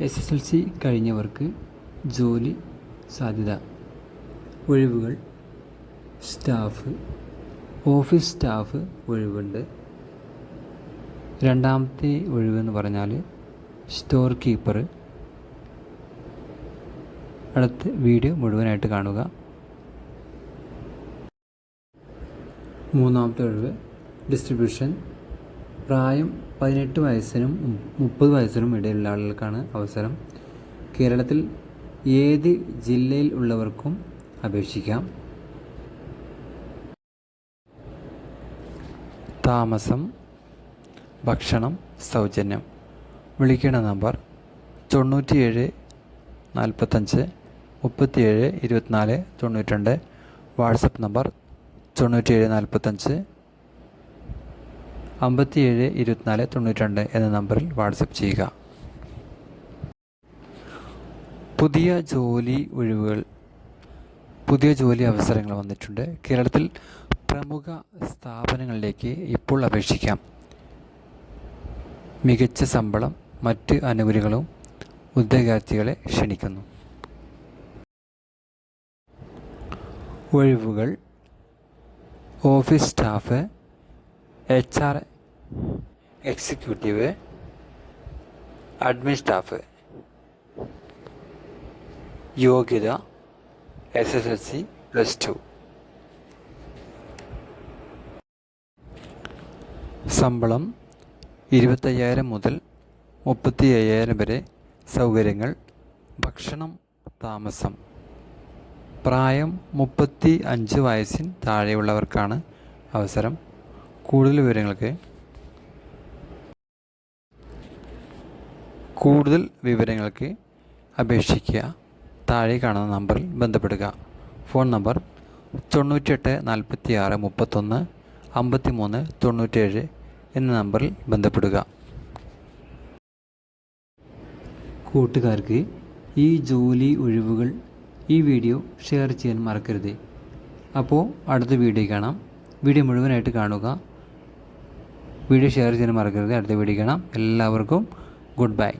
SSLC കഴിഞ്ഞവർക്ക് ജോലി സാധ്യത. ഒഴിവുകൾ: സ്റ്റാഫ്, ഓഫീസ് സ്റ്റാഫ് ഒഴിവുണ്ട്. രണ്ടാമത്തെ ഒഴിവെന്ന് പറഞ്ഞാൽ സ്റ്റോർ കീപ്പർ. അടുത്ത വീഡിയോ മുഴുവനായിട്ട് കാണുക. മൂന്നാമത്തെ ഒഴിവ് ഡിസ്ട്രിബ്യൂഷൻ. പ്രായം 18 വയസ്സിനും 30 വയസ്സിനും ഇടയിലുള്ള ആളുകൾക്കാണ് അവസരം. കേരളത്തിൽ ഏത് ജില്ലയിൽ ഉള്ളവർക്കും അപേക്ഷിക്കാം. താമസം, ഭക്ഷണം സൗജന്യം. വിളിക്കേണ്ട നമ്പർ 97 45 37 24 92. വാട്സപ്പ് നമ്പർ 97 45 57 24 92 എന്ന നമ്പറിൽ വാട്സപ്പ് ചെയ്യുക. പുതിയ ജോലി അവസരങ്ങൾ വന്നിട്ടുണ്ട്. കേരളത്തിൽ പ്രമുഖ സ്ഥാപനങ്ങളിലേക്ക് ഇപ്പോൾ അപേക്ഷിക്കാം. മികച്ച ശമ്പളം, മറ്റ് ആനുകൂല്യങ്ങളും ഉദ്യോഗാർത്ഥികളെ ക്ഷണിക്കുന്നു. ഒഴിവുകൾ: office staff, HR executive, admin staff. യോഗ്യത SSLC +2. ശമ്പളം 25,000 മുതൽ 35,000 വരെ. സൗകര്യങ്ങൾ: ഭക്ഷണം, താമസം. പ്രായം 35 വയസ്സിന് താഴെയുള്ളവർക്കാണ് അവസരം. കൂടുതൽ വിവരങ്ങൾക്ക് അപേക്ഷിക്കുക. താഴെ കാണുന്ന നമ്പറിൽ ബന്ധപ്പെടുക. ഫോൺ നമ്പർ 98 46 31 53 97 എന്ന നമ്പറിൽ ബന്ധപ്പെടുക. കൂട്ടുകാർക്ക് ഈ ജോലി ഒഴിവുകൾ ഈ വീഡിയോ ഷെയർ ചെയ്യാൻ മറക്കരുത്. അപ്പോൾ അടുത്ത വീഡിയോ കാണാം. വീഡിയോ മുഴുവനായിട്ട് കാണുക. വീഡിയോ ഷെയർ ചെയ്യാൻ മറക്കരുത്. അടുത്ത വീഡിയോ കാണാം. എല്ലാവർക്കും ഗുഡ് ബൈ.